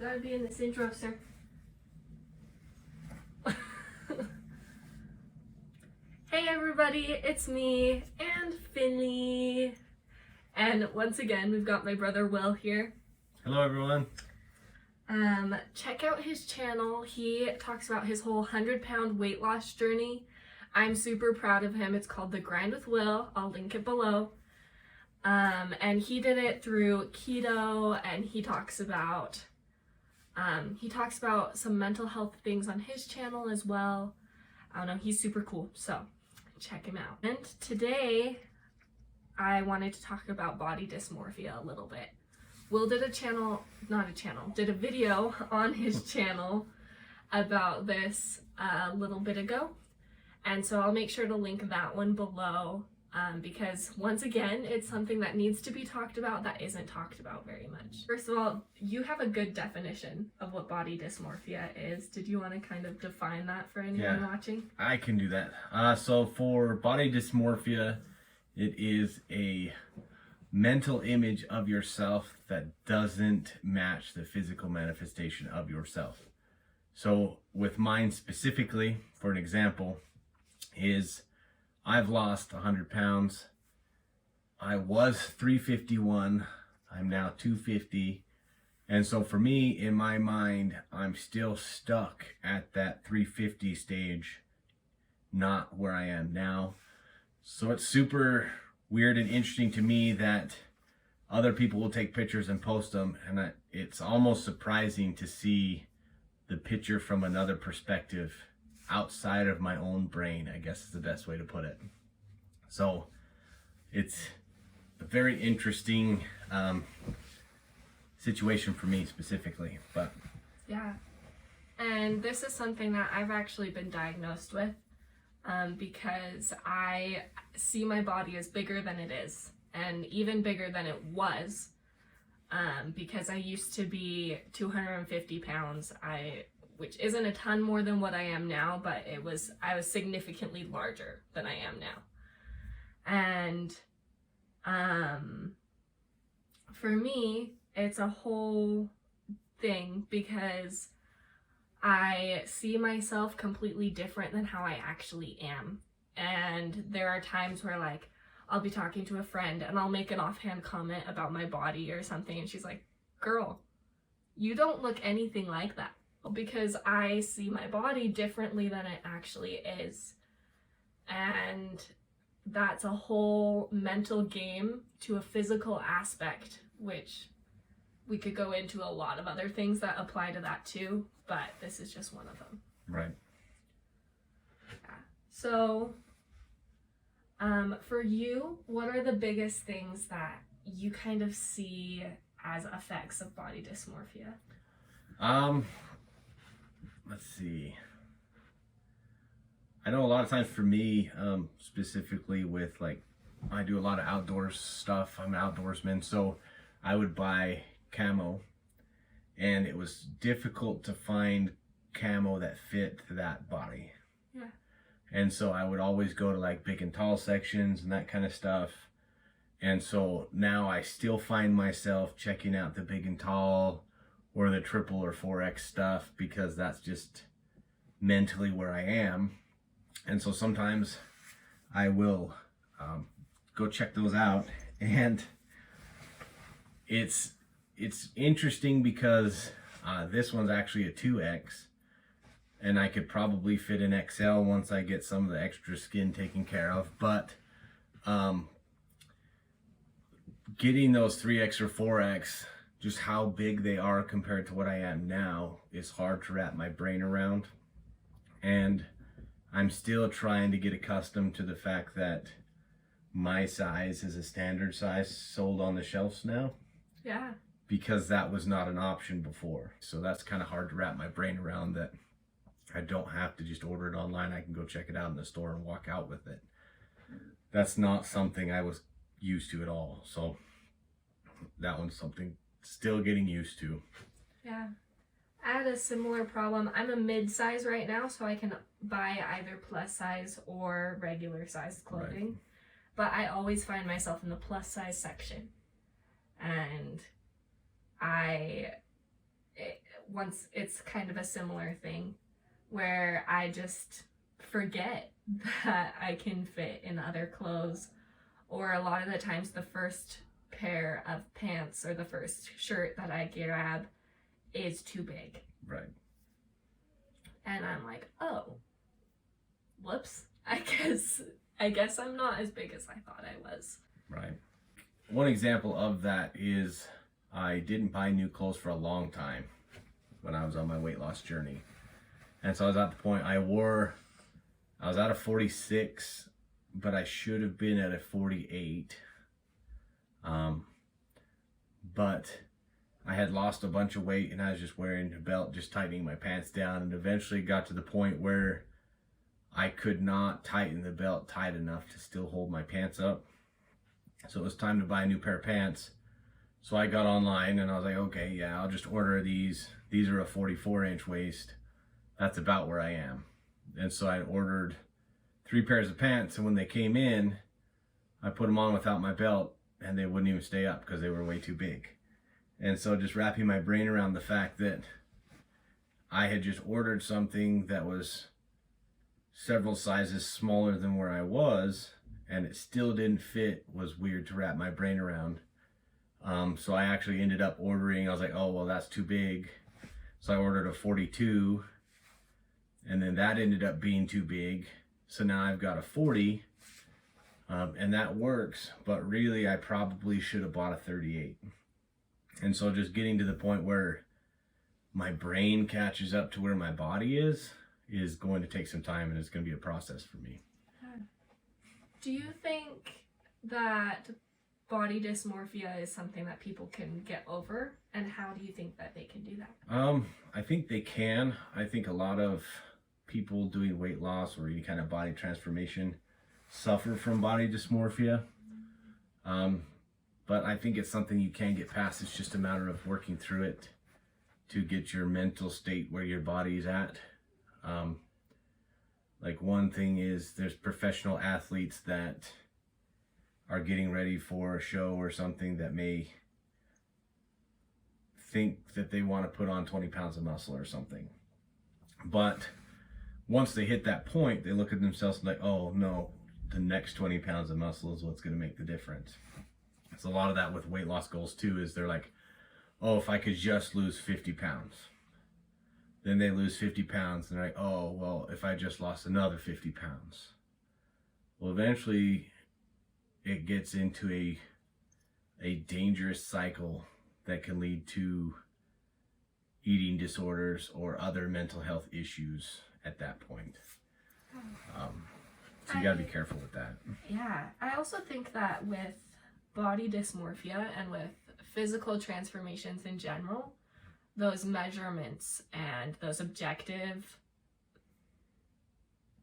gotta be in this intro, sir. Hey everybody, it's me and Finley. And once again, we've got my brother Will here. Hello everyone. Check out his channel. He talks about his whole 100-pound weight loss journey. I'm super proud of him. It's called The Grind with Will. I'll link it below. And he did it through keto, and he talks about some mental health things on his channel as well. I don't know, he's super cool, so check him out. And today I wanted to talk about body dysmorphia a little bit. Will did a video on his channel about this a little bit ago. And so I'll make sure to link that one below because once again, it's something that needs to be talked about that isn't talked about very much. First of all, you have a good definition of what body dysmorphia is. Did you want to kind of define that for anyone watching? I can do that. So for body dysmorphia, it is a mental image of yourself that doesn't match the physical manifestation of yourself. So with mine specifically, for an example, is I've lost 100 pounds. I was 351. I'm now 250. And so for me, in my mind, I'm still stuck at that 350 stage, not where I am now. So it's super weird and interesting to me that other people will take pictures and post them, and it's almost surprising to see the picture from another perspective outside of my own brain, I guess is the best way to put it. So it's a very interesting situation for me specifically, but yeah. And this is something that I've actually been diagnosed with because I see my body as bigger than it is, and even bigger than it was, because I used to be 250 pounds, which isn't a ton more than what I am now, but I was significantly larger than I am now. And for me, it's a whole thing because I see myself completely different than how I actually am. And there are times where, like, I'll be talking to a friend and I'll make an offhand comment about my body or something, and she's like, "Girl, you don't look anything like that." Because I see my body differently than it actually is. And that's a whole mental game to a physical aspect, which we could go into a lot of other things that apply to that too, but this is just one of them. right. Yeah. So, for you, what are the biggest things that you kind of see as effects of body dysmorphia? Let's see. I know a lot of times for me, specifically with, like, I do a lot of outdoors stuff. I'm an outdoorsman, so I would buy camo, and it was difficult to find camo that fit that body. Yeah. And so I would always go to, like, big and tall sections and that kind of stuff. And so now I still find myself checking out the big and tall or the triple or 4X stuff because that's just mentally where I am. And so sometimes I will go check those out, and it's interesting because this one's actually a 2X, and I could probably fit an XL once I get some of the extra skin taken care of, but getting those 3X or 4X, just how big they are compared to what I am now, is hard to wrap my brain around. And I'm still trying to get accustomed to the fact that my size is a standard size sold on the shelves now. Yeah. Because that was not an option before. So that's kind of hard to wrap my brain around, that I don't have to just order it online. I can go check it out in the store and walk out with it. That's not something I was used to at all. So that one's something still getting used to. Yeah. I had a similar problem. I'm a mid-size right now, so I can buy either plus size or regular size clothing. Right. But I always find myself in the plus size section. And once it's kind of a similar thing where I just forget that I can fit in other clothes, or a lot of the times the first pair of pants or the first shirt that I grab is too big. Right. And I'm like, oh, whoops. I guess I'm not as big as I thought I was. Right. One example of that is I didn't buy new clothes for a long time when I was on my weight loss journey. And so I was at the point I was at a 46, but I should have been at a 48. But I had lost a bunch of weight and I was just wearing a belt, just tightening my pants down, and eventually got to the point where I could not tighten the belt tight enough to still hold my pants up. So it was time to buy a new pair of pants. So I got online and I was like, okay, yeah, I'll just order these. These are a 44-inch waist. That's about where I am. And so I ordered 3 pairs of pants, and when they came in, I put them on without my belt and they wouldn't even stay up because they were way too big. And so just wrapping my brain around the fact that I had just ordered something that was several sizes smaller than where I was, and it still didn't fit, was weird to wrap my brain around. So I actually ended up ordering, I was like, oh, well, that's too big. So I ordered a 42, and then that ended up being too big. So now I've got a 40, and that works, but really I probably should have bought a 38. And so just getting to the point where my brain catches up to where my body is going to take some time, and it's going to be a process for me. Do you think that body dysmorphia is something that people can get over, and how do you think that they can do that? I think they can. I think a lot of people doing weight loss or any kind of body transformation suffer from body dysmorphia. But I think it's something you can get past. It's just a matter of working through it to get your mental state where your body's at. Like one thing is there's professional athletes that are getting ready for a show or something that may think that they want to put on 20 pounds of muscle or something. But once they hit that point, they look at themselves like, oh no, the next 20 pounds of muscle is what's going to make the difference. It's a lot of that with weight loss goals too, is they're like, oh, if I could just lose 50 pounds. Then they lose 50 pounds and they're like, oh, well, if I just lost another 50 pounds. Well, eventually it gets into a dangerous cycle that can lead to eating disorders or other mental health issues at that point. So you got to be careful with that. Yeah, I also think that with body dysmorphia and with physical transformations in general, those measurements and those objective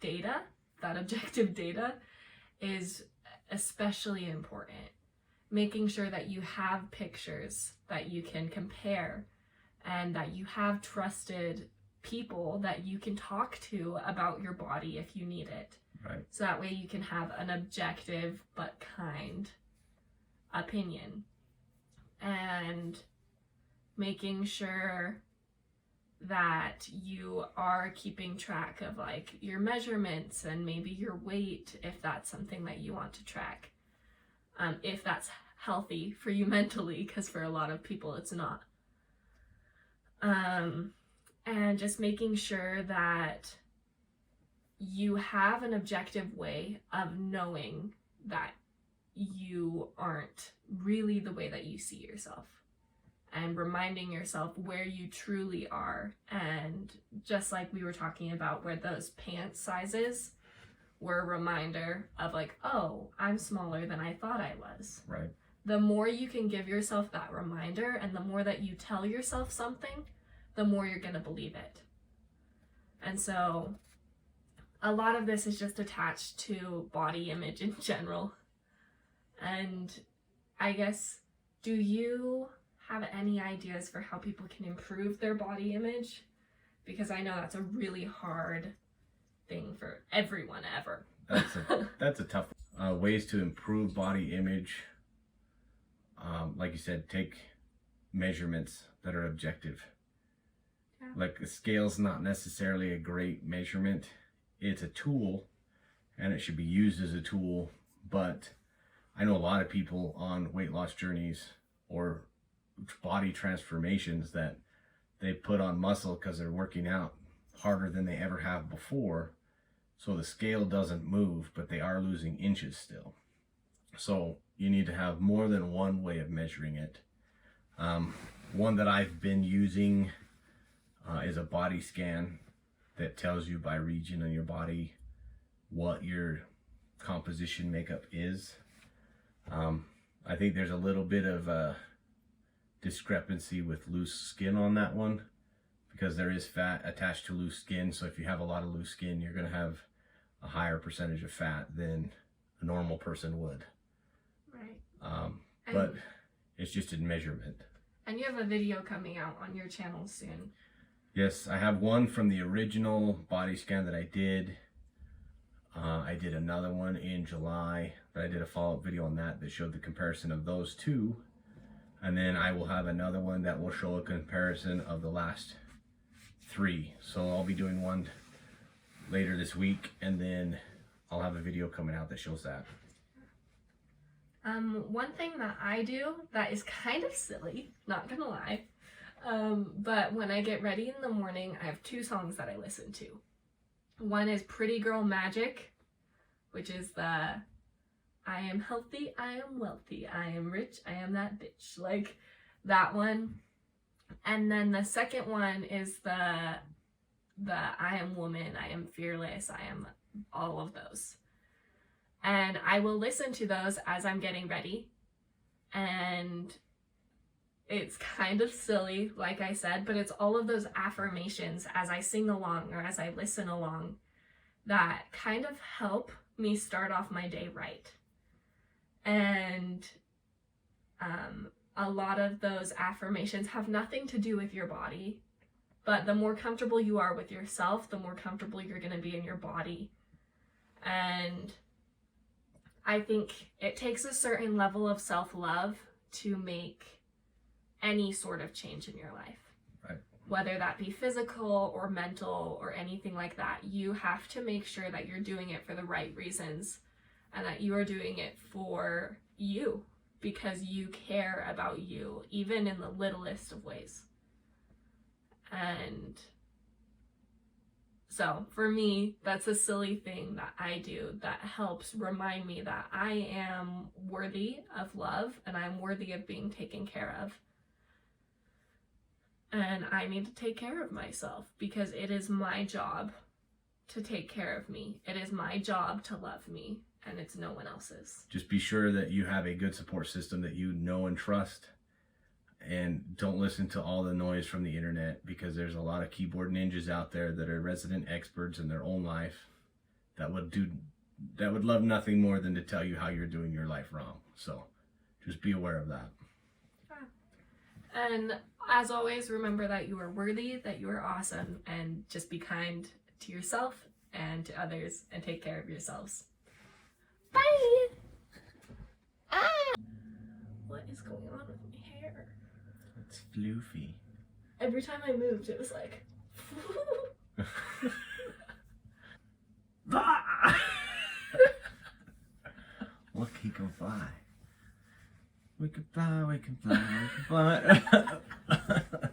data, that objective data is especially important. Making sure that you have pictures that you can compare and that you have trusted people that you can talk to about your body if you need it. Right. So that way you can have an objective but kind opinion. And making sure that you are keeping track of like your measurements and maybe your weight if that's something that you want to track. If that's healthy for you mentally, because for a lot of people it's not. And just making sure that you have an objective way of knowing that you aren't really the way that you see yourself, and reminding yourself where you truly are. And just like we were talking about, where those pants sizes were a reminder of like, oh, I'm smaller than I thought I was. Right. The more you can give yourself that reminder, and the more that you tell yourself something, the more you're gonna believe it. And so a lot of this is just attached to body image in general. And I guess, do you have any ideas for how people can improve their body image? Because I know that's a really hard thing for everyone ever. That's a tough ways to improve body image. Like you said, take measurements that are objective. Yeah. Like a scale's not necessarily a great measurement. It's a tool and it should be used as a tool, but I know a lot of people on weight loss journeys or body transformations that they put on muscle because they're working out harder than they ever have before. So the scale doesn't move, but they are losing inches still. So you need to have more than one way of measuring it. One that I've been using is a body scan that tells you by region in your body what your composition makeup is. I think there's a little bit of a discrepancy with loose skin on that one, because there is fat attached to loose skin. So if you have a lot of loose skin, you're going to have a higher percentage of fat than a normal person would. Right. But it's just a measurement. And you have a video coming out on your channel soon. Yes, I have one from the original body scan that I did. I did another one in July, but I did a follow-up video on that showed the comparison of those two. And then I will have another one that will show a comparison of the last 3. So I'll be doing one later this week, and then I'll have a video coming out that shows that. One thing that I do that is kind of silly, not gonna lie, but when I get ready in the morning, I have 2 songs that I listen to. One is Pretty Girl Magic, which is the I am healthy, I am wealthy, I am rich, I am that bitch. Like that one. And then the second one is the I am woman, I am fearless, I am all of those. And I will listen to those as I'm getting ready. And it's kind of silly, like I said, but it's all of those affirmations as I sing along or as I listen along that kind of help me start off my day right. And a lot of those affirmations have nothing to do with your body, but the more comfortable you are with yourself, the more comfortable you're going to be in your body. And I think it takes a certain level of self-love to make any sort of change in your life. Right. Whether that be physical or mental or anything like that, you have to make sure that you're doing it for the right reasons and that you are doing it for you because you care about you, even in the littlest of ways. And so for me, that's a silly thing that I do that helps remind me that I am worthy of love and I'm worthy of being taken care of. And I need to take care of myself because it is my job to take care of me. It is my job to love me, and it's no one else's. Just be sure that you have a good support system that you know and trust, and don't listen to all the noise from the internet, because there's a lot of keyboard ninjas out there that are resident experts in their own life that would love nothing more than to tell you how you're doing your life wrong. So just be aware of that. And as always, remember that you are worthy, that you are awesome, and just be kind to yourself and to others and take care of yourselves. Bye! What is going on with my hair? It's floofy. Every time I moved, it was like... Look, he can fly. We can fly, we can fly, we can fly.